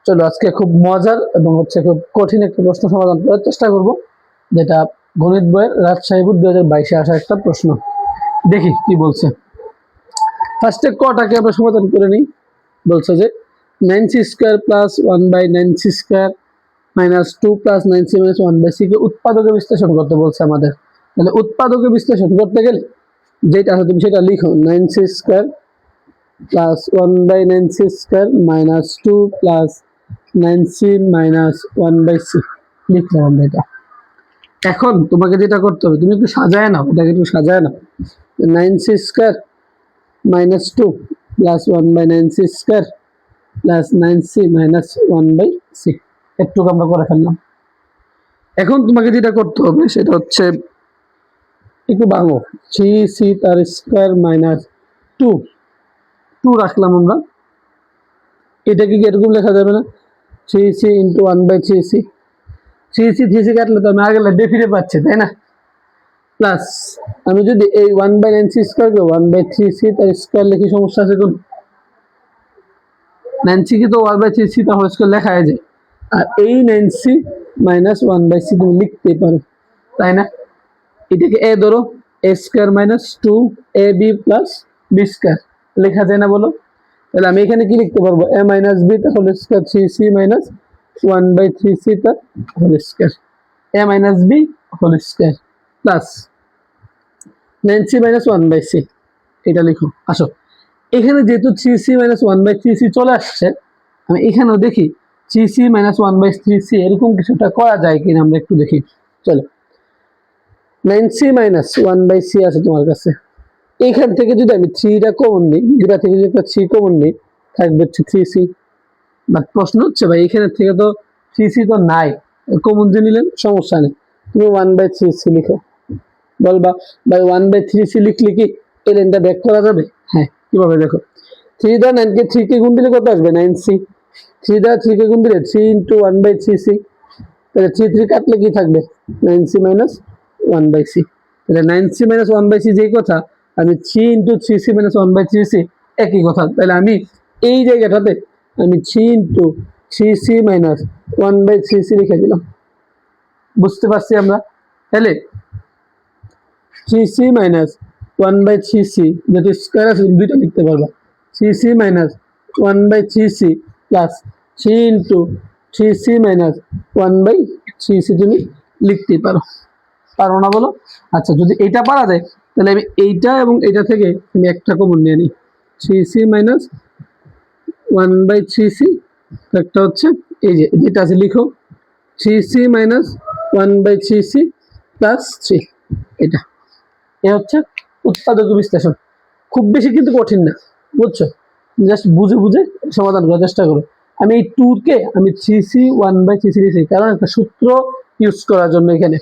চলো আজকে খুব মজার এবং হচ্ছে খুব কঠিন একটা প্রশ্ন সমাধান করার চেষ্টা করব, যেটা গণিত বইয়ের রাজশাহী বোর্ড 2022-এ আসা একটা প্রশ্ন। দেখি কি বলছে। ফার্স্টে কটাকে আমরা সমাধান করে নিই। বলছে যে 9c² plus 1/9c² minus 2 plus 9c minus 1/c কে উৎপাদকে বিশ্লেষণ করতে বলছে আমাদের। তাহলে উৎপাদকে বিশ্লেষণ করতে গেলে যেটা আছে তুমি সেটা লিখো, 9c² plus 1/9c² minus 2 plus 9c minus 1/c লিখলাম আমরা এটা। এখন তোমাকে যেটা করতে হবে, তুমি একটু সাজায় নাও, এটাকে একটু সাজায় নাও। 9c² minus 2 plus 1/9c² plus 9c minus 1/c একটু আমরা করে ফেললাম। এখন তোমাকে যেটা করতে হবে সেটা হচ্ছে একটু ভাঙো, 3c তার স্কয়ার মাইনাস 2 রাখলাম আমরা। এটাকে কি এরকম লেখা যাবে না? 3c ইন্টু 1/3c, 3c কাটলে তো আমি আগে লাইনে ফিরে পাচ্ছি, তাই না? প্লাস আমি যদি এই 1/9c² কে 1/3c তার স্কয়ার লিখি, সমস্যা আছে কোন? 9c কি তো 1/3c তার হোল স্কয়ার লেখা যায়, আর এই 9c মাইনাস 1/c তুমি লিখতে পারো, তাই না? এটাকে এ ধরো, a² minus 2ab plus b² লেখা যায় না বলো? তাহলে আমি এখানে কি লিখতে পারবো? a মাইনাস b তার whole square 3c minus 1/3c তার whole square, a minus b whole square plus 9c minus 1/c এটা লিখো। আসো এখানে যেহেতু 3c মাইনাস 1/3c চলে আসছে, আমি এখানেও দেখি 3c মাইনাস 1/3c এরকম কিছুটা করা যায় কিনা আমরা একটু দেখি। চলো, 9c মাইনাস 1/c আছে তোমার কাছে, এখান থেকে যদি আমি 3টা কমন নিই, দুটা থেকে যদি একটা 3 কমন নিই, থাকবে হচ্ছে 3c। বাট প্রশ্ন হচ্ছে ভাই এখানে থেকে তো 3c তো নাই, কমন যে নিলেন সমস্যা নেই, তুমি 1/3c লিখো। বলবা ভাই 1/3c লিখলে কি এই লাইনটা ব্যাক করা যাবে? হ্যাঁ, কিভাবে দেখো, 3 দ্বারা 9 কে 3 কে গুণ দিলে কত আসবে? 9c। 3 দ্বারা 3 কে গুণ দিলে 3 ইন্টু 1/3c, তাহলে 3 কাটলে কি থাকবে? 9c minus 1/c। তাহলে 9c মাইনাস 1/c যেই কথা, আমি 3 ইন্টু 3c মাইনাস 1/3c একই কথা। তাহলে আমি এই জায়গাটাতে আমি 3 ইন্টু 3c মাইনাস 1/3c লিখে দিলাম। বুঝতে পারছি আমরা? তাহলে 3c মাইনাস 1/3c যেটা স্কয়ার আছে দুইটা লিখতে পারবা, 3c minus 1/3c plus 3 into 3c minus 1/3c তুমি লিখতে পারো না বলো? আচ্ছা, যদি এইটা পারা যায় তাহলে আমি এইটা এবং এইটা থেকে আমি একটা কমন নিয়ে নিই, 3c মাইনাস 1/3c, একটা হচ্ছে এই যে যেটা আছে লিখো, 3c মাইনাস 1/3c প্লাস 3, এটা এ হচ্ছে উৎপাদক বিশ্লেষণ। খুব বেশি কিন্তু কঠিন না, বুঝছো? জাস্ট বুঝে বুঝে সমাধান করার চেষ্টা করো। আমি এই 2 কে আমি 3c 1/3c দিয়েছি কারণ একটা সূত্র ইউজ করার জন্য। এখানে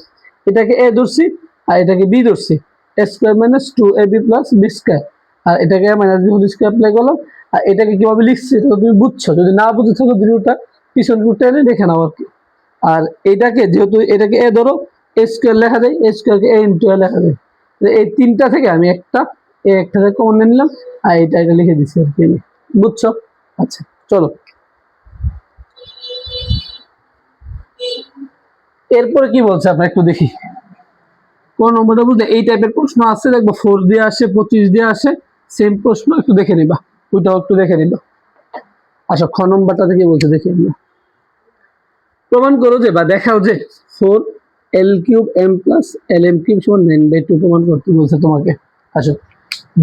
এটাকে a ধরছি আর এটাকে b ধরছি, a² minus 2ab plus b², আর এটাকে a minus b whole square apply করলাম। আর এটাকে কিভাবে লিখছি এটা তুমি বুঝছো, যদি না বুঝে থাকো ভিডিওটা পিছন রুটটা এনে দেখে নাও আর কি। আর এটাকে যেহেতু এটাকে a ধরো, a² লেখা যায়, a² K a into a লেখা যায়। এই তিনটা থেকে আমি একটা থেকে কমন নিয়ে নিলাম আর এটা লিখে দিচ্ছি আর কি, বুঝছো? আচ্ছা চলো, এরপরে কি বলছে আমরা একটু দেখি। কোন নম্বরটা বুঝতে এই টাইপের প্রশ্ন আছে, দেখবো 4 দিয়ে আসে, 25 দিয়ে আসে, সেম প্রশ্ন একটু দেখে নিবা, ওইটাও একটু দেখে নিবা। আচ্ছা, খ নম্বরটা থেকে বলছে দেখি আমরা। প্রমাণ করো যে বা দেখাও যে 4l³ m প্লাস lm³ সমান 9/2 প্রমাণ করতে বলছে তোমাকে। আচ্ছা,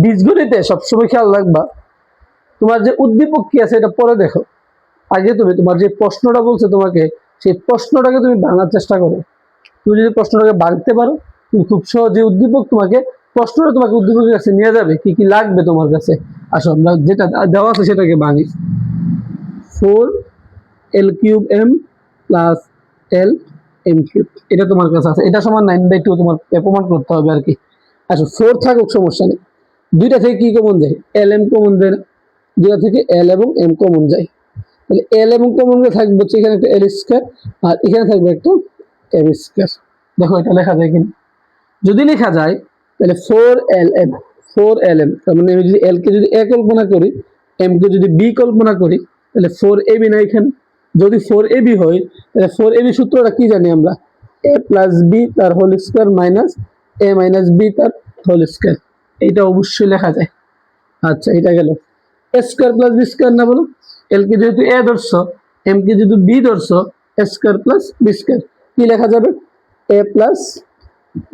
বীজগণিতে সবসময় খেয়াল রাখবা তোমার যে উদ্দীপক কি আছে এটা পরে দেখো, আগে তুমি তোমার যে প্রশ্নটা বলছে তোমাকে সেই প্রশ্নটাকে তুমি ভাঙার চেষ্টা করো। তুমি যদি প্রশ্নটাকে ভাঙতে পারো, তুমি খুব সহজে উদ্দীপক তোমাকে প্রশ্নটা তোমাকে উদ্দীপকের কাছে নিয়ে যাবে, কি কি লাগবে তোমার কাছে। আসো আমরা যেটা দেওয়া আছে সেটাকে ভাঙি। 4l³ m প্লাস lm³ এটা তোমার কাছে আছে, এটা সমান 9/2 তোমার প্রমাণ করতে হবে আর কি। আচ্ছা, 4 থাকুক সমস্যা নেই, দুইটা থেকে কি কমন যায়? lm কমন যায় না, দুইটা থেকে l এবং m কমন যায়। তাহলে l এবং কমন থাকবে হচ্ছে এখানে একটা l² আর এখানে থাকবে একটা m²। দেখো এটা লেখা যায় কিনা, যদি লেখা যায় তাহলে 4lm তার মানে আমি যদি l কে যদি a কল্পনা করি, m কে যদি b কল্পনা করি, তাহলে 4ab না এখানে, যদি 4ab হয় তাহলে 4ab সূত্রটা কি জানি আমরা, a প্লাস বি তার whole square minus a minus b তার হোল স্কয়ার। এটা অবশ্যই লেখা যায়। আচ্ছা, এটা গেল a square plus B square না, বলো এল কে যেহেতু a ধরছো, এম কে যেহেতু বি ধরছো, a square plus B square কি লেখা যাবে, a প্লাস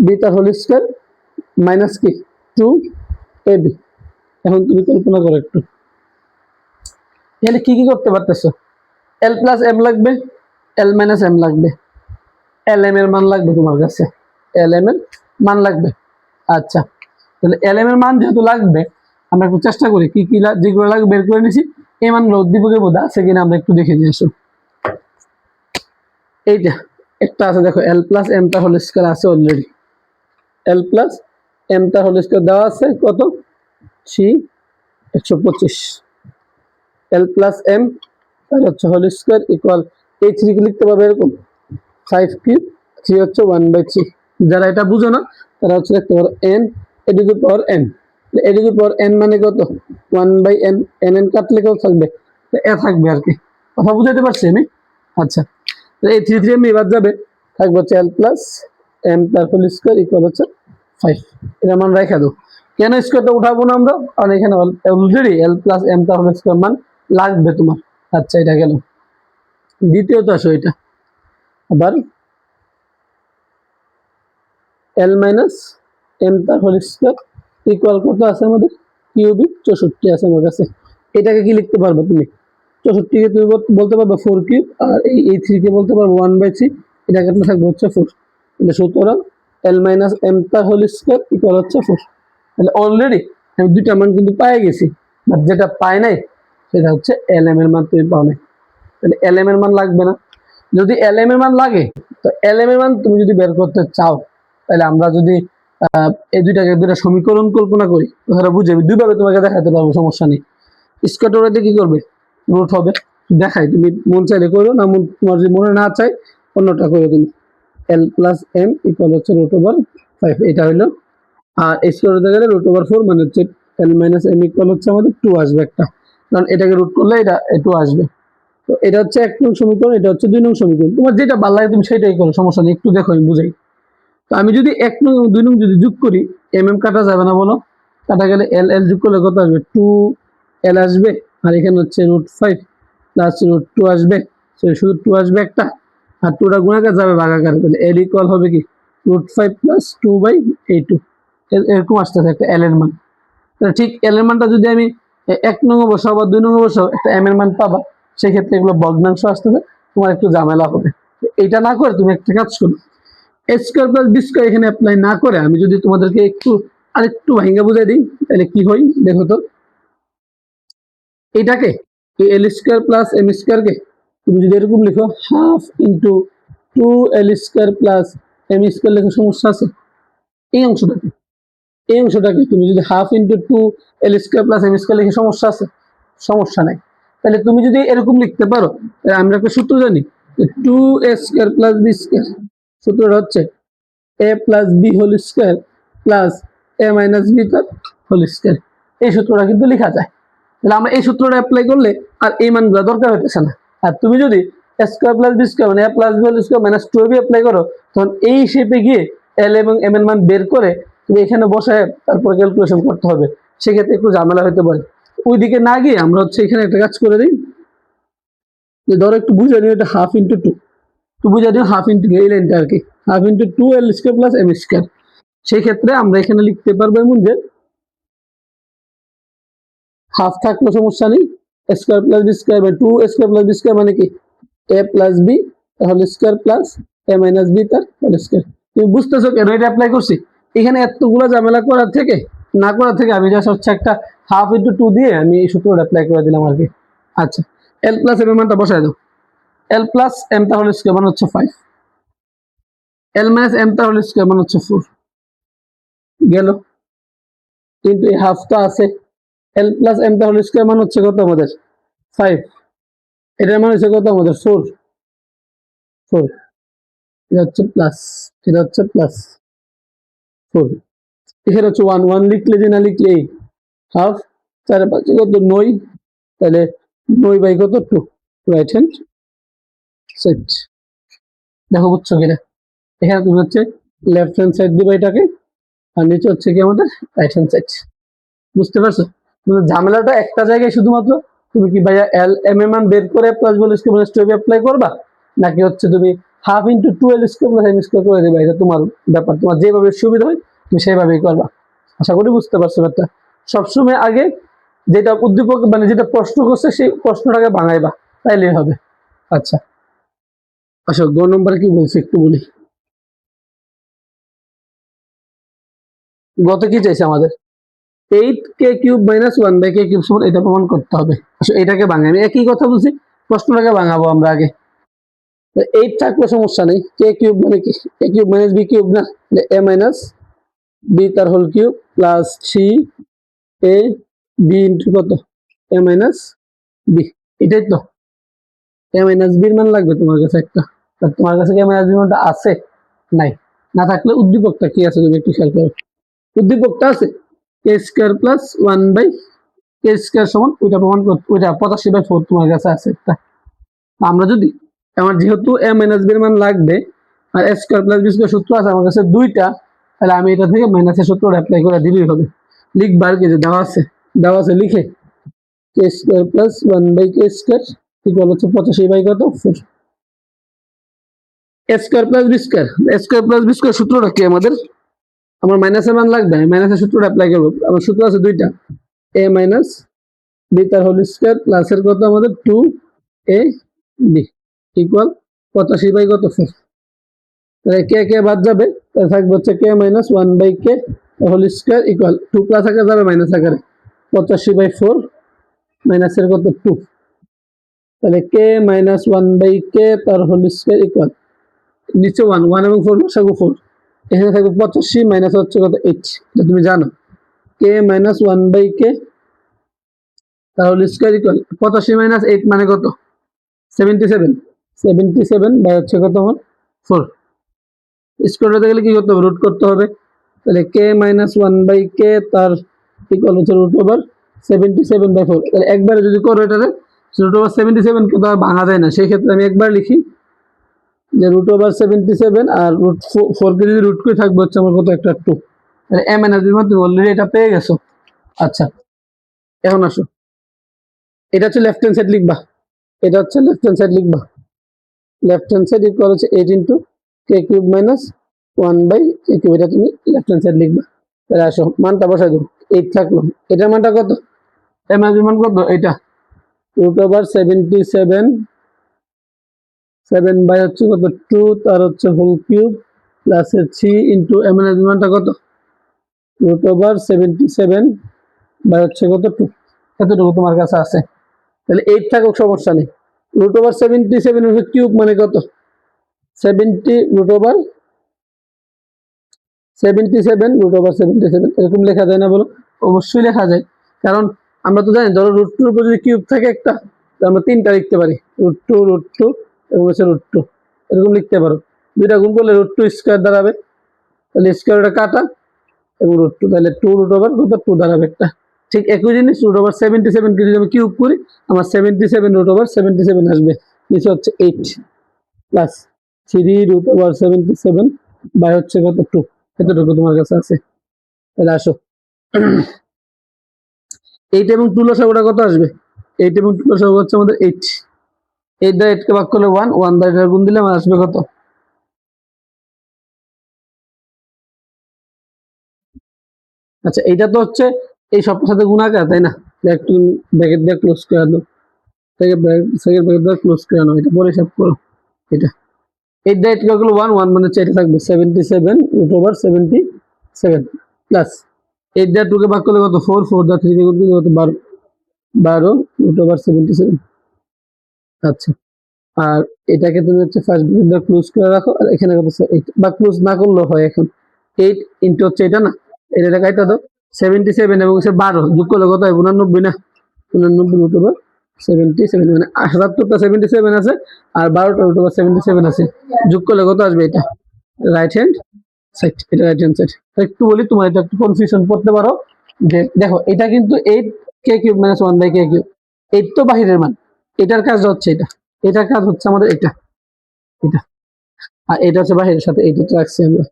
বি তার হোল স্কয়ার মাইনাস কি 2ab। এখন তুমি কল্পনা করো একটু, এখানে কি কি করতে পারতেছো, এল প্লাস এম লাগবে, এল মাইনাস এম লাগবে, এল এম এর মান লাগবে তোমার কাছে, এল এম এর মান লাগবে। আচ্ছা, তাহলে এল এম এর মান যেহেতু লাগবে, আমরা একটু চেষ্টা করি কি কি যেগুলো লাগবে বের করে নিছি, এই মানগুলো উদ্দীপকের মধ্যে আছে কিনা আমরা একটু দেখে নিয়ে আসো। এইটা একটা আছে, দেখো এল প্লাস এম টা হোল স্কয়ার আছে অলরেডি, এল প্লাস এম টা হোল স্কয়ার দেওয়া আছে কত, 125, এল প্লাস এম তাহলে হচ্ছে হোল স্কয়ার ইকুয়াল এই 3 কে লিখতে পারবে এরকম 5 কিউব, 3 হচ্ছে 1/3। যারা এটা বুঝো না তারা হচ্ছে লিখতে পারো n A to the power n, A to the power n মানে কত 1/n, n n কাটলে কত থাকবে, এ থাকবে আর কি, কথা বুঝাতে পারছি আমি। আচ্ছা, এই 3 3 এমনি বাদ যাবে, থাকবে হচ্ছে l প্লাস m তার হোল স্কয়ার ইকুয়াল হচ্ছে 5। এর মান রেখে দাও, কেন স্কয়ারটা উঠাবো না আমরা, কারণ এখানে অলরেডি l প্লাস m তার হোল স্কয়ার মান লাগবে তোমার। আচ্ছা, এটা গেল। দ্বিতীয়ত আসো, এটা আবার এল মাইনাস এম তার হোল স্কয়ার ইকুয়াল কত আছে আমাদের, কিউবিক 64 আছে আমার কাছে। এটাকে কি লিখতে পারবে তুমি, 64 কে তুমি বলতে পারবে 4 কিউব, আর এই 3 কে বলতে পারবে 1/3, এটা কেটে থাকবে হচ্ছে 4। তাহলে সুতরাং এল মাইনাস এম তার হোল স্কয়ার ইকুয়াল হচ্ছে 4। তাহলে অলরেডি আমি দুইটা মান কিন্তু পেয়ে গেছি, বাট যেটা পাই নাই সেটা হচ্ছে এল এম এর মান তুমি পাও নাই। তাহলে এল এম এর মান লাগবে না, যদি এল এম এর মান লাগে, তো এল এম এর মান তুমি যদি বের করতে চাও, তাহলে আমরা যদি এই দুইটা সমীকরণ কল্পনা করি, ধরো বুঝে দুইভাবে তোমাকে দেখাতে পারবো, সমস্যা নেই। স্কয়ারটা কি করবে, রুট হবে, দেখাই তুমি মন চাইলে করো, না তোমার যদি মনে না চাই অন্যটা করো তুমি। এল প্লাস এম ইকুয়াল হচ্ছে √5, এটা হলো। আর স্কয়ার হতে গেলে √4 মানে হচ্ছে এল মাইনাস এম ইকুয়াল হচ্ছে আমাদের 2 আসবে একটা, কারণ এটাকে রুট করলে এটা 2 আসবে। তো এটা হচ্ছে 1 নং সমীকরণ, এটা হচ্ছে 2 নং সমীকরণ, তোমার যেটা ভালো লাগে তুমি সেটাই করো, সমস্যা নেই। একটু দেখো আমি বুঝাই। তো আমি যদি 1 নং 2 নং যদি যোগ করি, এম এম কাটা যাবে না বলো, কাটা গেলে এল এল যোগ করলে কত আসবে, 2 এল আসবে, আর এখানে হচ্ছে √5 প্লাস √2 আসবে, শুধু 2 আসবে একটা, আর 2টা গুণাকার যাবে ভাগাকার, তাহলে এল ইকুয়াল হবে কি √5 প্লাস 2/2, এরকম আসতেছে একটা এল এর মান। তাহলে ঠিক এল এর মানটা যদি আমি 1 নং বসাও বা 2 নং বসাও, একটা এম এর মান পাবা, সেক্ষেত্রে এগুলো ভগ্নাংশ আসতেছে, তোমার একটু ঝামেলা হবে। এইটা না করে তুমি একটা কাজ করো, এ স্কয়ার প্লাস বি স্কয়ার এখানে অ্যাপ্লাই না করে আমি যদি তোমাদেরকে একটু আরেকটু ভাঙা বুঝাই দিই, তাহলে কি হয় দেখো তো। এটাকে এল স্কয়ার প্লাস এম স্কয়ারকে তুমি যদি এরকম লিখো, হাফ ইন্টু 2 এল স্কয়ার প্লাস এম স্কয়ার লেখো, সমস্যা আছে? এই অংশটাকে তুমি যদি হাফ ইন্টু 2 এল স্কয়ার প্লাস এম স্কয়ার লিখে, সমস্যা আছে? সমস্যা নাই। তাহলে তুমি যদি এরকম লিখতে পারো, আমরা একটা সূত্র জানি, 2a square plus B square, সূত্রটা হচ্ছে a plus b whole square plus a minus b তার হোল স্কয়ার। এই সূত্রটা কিন্তু লেখা যায়। তাহলে আমরা এই সূত্রটা অ্যাপ্লাই করলে আর এই মানগুলো দরকার হইতেছে না। আর তুমি যদি a square plus B square মানে a plus b whole square minus 2ab apply করো, তখন এই শেপে গিয়ে এল এবং এম এর মান বের করে তুমি এখানে বসে তারপর ক্যালকুলেশন করতে হবে, সেক্ষেত্রে একটু ঝামেলা হতে পারে। ওইদিকে না গিয়ে আমরা হচ্ছে এখানে একটা কাজ করে দিই, যে ধরো একটু বুঝে নিও, এটা হাফ ইন্টু 2, তো বুঝে নিও হাফ ইন্টু এই লাইনটা আর কি, হাফ ইন্টু 2 এল স্কয়ার প্লাস এম স্কয়ার। সেই ক্ষেত্রে আমরা এখানে লিখতে পারবো এমন যে হাফ থাকলে সমস্যা নেই, square plus B square by 2 square plus B square মানে কি a plus b whole square plus a minus b তার হোল স্কয়ার। তুমি বুঝতেছো কেন এটা অ্যাপ্লাই করছি? এখানে এতগুলো ঝামেলা করার থেকে না করার থেকে আমি জাস্ট হচ্ছে একটা হাফ ইন্টু 2 দিয়ে আমি এই সূত্রটা অ্যাপ্লাই করে দিলাম আর কি। আচ্ছা, এল প্লাস এম এর মানটা বসায় দাও, এল প্লাস এম টা হোল স্কয়ার মানে হচ্ছে 5, এল মাইনাস এম টা হোল স্কয়ার মানে হচ্ছে 4 গেল, কিন্তু এই হাফটা আছে, এল প্লাস এম টা হোল স্কয়ার মানে হচ্ছে কত আমাদের 5, এটার মানে হচ্ছে কত আমাদের 4, এটা হচ্ছে প্লাস, এটা হচ্ছে প্লাস 4, এখানে হচ্ছে 1 1 লিখলে যে না লিখলে এই হাফ, 4 5 কত 9, তাহলে 9 বাই কত 2, রাইট হ্যান্ড সেট। দেখো বুঝছো কিনা, এখানে তুমি হচ্ছে লেফট হ্যান্ড সাইড দিবা এটাকে, আর নিচে হচ্ছে কি আমাদের রাইট হ্যান্ড সাইড। বুঝতে পারছো? মানে ঝামেলাটা একটা জায়গায় শুধুমাত্র, তুমি কি ভাইয়া এল এম এর মান বের করে plus ball square minus 2ab apply করবা, নাকি হচ্ছে তুমি half into 2l square plus m square করে দেবে, এটা তোমার ব্যাপার, তোমার যেভাবে সুবিধা হয় তুমি সেইভাবেই করবা। আশা করি বুঝতে পারছো ব্যাপারটা। সবসময় আগে যেটা উদ্দীপক মানে যেটা প্রশ্ন করছে সেই প্রশ্নটাকে ভাঙাইবা, তাইলেই হবে। আচ্ছা আসো গ নম্বরে কি বলছে একটু বলি। গত কি চাইছে আমাদের 8k³ মাইনাস 1/k³ সমান, এটা প্রমাণ করতে হবে। আসলে এটাকে ভাঙাই, আমি একই কথা বলছি, প্রশ্নটাকে ভাঙাবো আমরা আগে। 8 থাকলে সমস্যা নেই, k³ মানে কি, a³ মাইনাস b³ না, a মাইনাস b তার whole cube plus 3ab into কত a মাইনাস b। এটাই তো a মাইনাস b এর মান লাগবে তোমার কাছে একটা, তোমার কাছে কি a মাইনাস b মানটা আছে? নাই। না থাকলে উদ্দীপকটা কি আছে তুমি একটু খেয়াল করো। উদ্দীপকটা আছে k² প্লাস 1/k² সমান, ওইটা প্রমাণ করতে, ওইটা 85/4 তোমার কাছে আছে একটা। আমরা যদি, আমার যেহেতু a মাইনাস b এর মান লাগবে আর a² প্লাস b² সূত্র আছে আমার কাছে দুইটা, তাহলে আমি এটা থেকে মাইনাসের সূত্রটা অ্যাপ্লাই করে দিলেই হবে। লিখবার কি যে দেওয়া আছে লিখে k² প্লাস 1/k² ইকুয়াল হচ্ছে 85/কত 4। a² প্লাস b² সূত্রটা কি আমাদের, আমার মাইনাসের মান লাগবে, আমি মাইনাসের সূত্রটা অ্যাপ্লাই করবো। আমার সূত্র আছে দুইটা, a মাইনাস b তার হোল স্কয়ার প্লাসের কত আমাদের 2ab ইকুয়াল 85/কত 4। তাহলে কে বাদ যাবে, তাহলে থাকবে হচ্ছে k minus 1/k whole square equal 2 plus আকারে যাবে মাইনাস আকারে 85/4 মাইনাসের কত 2। তাহলে k মাইনাস 1/k তার হোল স্কয়ার ইকুয়াল, নিচে 1 এবং 4 লসাগু 4, এখানে থাকবে 85 মাইনাস হচ্ছে কত 8, এটা তুমি জানো। k মাইনাস 1/k তার হোল স্কয়ার ইকুয়াল 85 মাইনাস 8 মানে কত 77 বাই হচ্ছে কত আমার 4। স্কয়ার করতে গেলে কি করতে হবে, রুট করতে হবে। তাহলে k মাইনাস 1/k তার ইকুয়াল হচ্ছে রুট ওভার 77/4। তাহলে একবারে যদি করো এটারে রুট ওভার 77 কে তো আর ভাঙা যায় না, সেই ক্ষেত্রে আমি একবার লিখি যে রুট ওভার 77 আর রুট 4 কে যদি রুট করে থাকবে হচ্ছে আমার কত একটা 2। তাহলে m এর বিমান তুমি অলরেডি এটা পেয়ে গেছো। আচ্ছা এখন আসো, এটা হচ্ছে লেফট হ্যান্ড সাইড লিখবা, এটা হচ্ছে লেফট হ্যান্ড সাইড লিখবা। লেফট হ্যান্ড সাইড ইকুয়াল হচ্ছে 8 ইন্টু k³ মাইনাস 1/k³, এটা তুমি লেফট হ্যান্ড সাইড লিখবা। তাহলে আসো মানটা বসাই দেবো, 8 থাকলো, এটার মানটা কত, m এর মান কত, এটা রুট ওভার 77 বাই হচ্ছে কত 2 তার হচ্ছে whole cube plus 3 into m এর মানটা কত রুট ওভার 77 বাই হচ্ছে কত 2, এতটুকু তোমার কাছে আছে। তাহলে 8 থাকুক সমস্যা নেই। রুট ওভার 77 এর কিউব মানে কত 70 রুট ওভার 77 রুট ওভার 77, এরকম লেখা যায় না বলো? অবশ্যই লেখা যায়, কারণ আমরা তো জানি ধরো রুট 2 এর উপর যদি কিউব থাকে একটা, আমরা তিনটা লিখতে পারি, রুট 2 এবং হচ্ছে রুট 2 এরকম লিখতে পারো। দুইটা গুণ করলে রুট 2 স্কয়ার দাঁড়াবে, তাহলে স্কয়ারটা কাটা এবং রুট 2, তাহলে 2 রুট ওভার 2 দাঁড়াবে একটা। ঠিক একই জিনিস রুট ওভার 77 কে যদি আমি কিউব করি আমার 77 রুট ওভার 77 আসবে, নিচে হচ্ছে 8 প্লাস 3 রুট ওভার 77 বাই হচ্ছে কত 2, এতটুকু তোমার কাছে আছে। তাহলে আসো 8 এবং 2 লসাগুটা কত আসবে, 8 এবং 2 লসাগু হচ্ছে আমাদের 8 দ্বারা 8 কে ভাগ করলে 1 দ্বারা এটা গুণ দিলে আমার আসবে কত, আচ্ছা এইটা তো হচ্ছে এই সবটার সাথে গুণাকার তাই না, একটু ব্র্যাকেট দিয়ে ক্লোজ করে দাও, সেকেন্ড ব্র্যাকেট দিয়ে ক্লোজ করে নাও, এটা পরে হিসাব করো। এটা 8 দ্বারা 8 কে ভাগ করলে 1 মানে হচ্ছে এটা থাকবে 77 রুট ওভার 77 প্লাস 8 দ্বারা 2 কে ভাগ করলে কত 4 দ্বারা 3 কে গুণ করলে কত 12 রুট ওভার 77। আচ্ছা আর এটাকে তুমি হচ্ছে ফার্স্ট ব্র্যাকেট দিয়ে ক্লোজ করে রাখো, আর এখানে কত 8 বা ক্লোজ না করলেও হয়, এখন 8 ইনটু হচ্ছে এটা না, এটা কাটা দাও 77 এবং 12 যোগ করলে কত হয় 89 না, 89 রুট ওভার 77 মানে 77টা 77 আছে আর 12টা রুট ওভার 77 আছে, যোগ করলে কত আসবে, এটা রাইট হ্যান্ড সাইড, এটা রাইট হ্যান্ড সাইড। একটু বলি তোমার এটা একটু কনফিউশন করতে পারো, যে দেখো এটা কিন্তু 8k³ মাইনাস 1/k³, 8 তো বাহিরের মান, এটার কাজ হচ্ছে এটার কাজ হচ্ছে আমাদের এটা, এটা, আর এটা হচ্ছে বাহিরের সাথে এইটা রাখছি আমরা।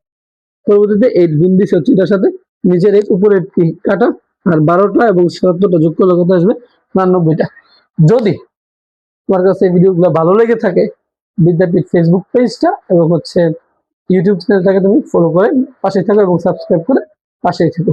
পরবর্তীতে 8 গুণ দিছি হচ্ছে এটার সাথে, নিচের 8 উপরের 3 কাটা, আর 12টা এবং 77টা যোগ করলে কত আসবে? 99টা। যদি তোমার কাছে এই ভিডিওগুলো ভালো লেগে থাকে, বিদ্যাপীঠ ফেসবুক পেজটা এবং হচ্ছে ইউটিউব চ্যানেলটাকে তুমি ফলো করে পাশে থাকো এবং সাবস্ক্রাইব করে পাশেই থাকো।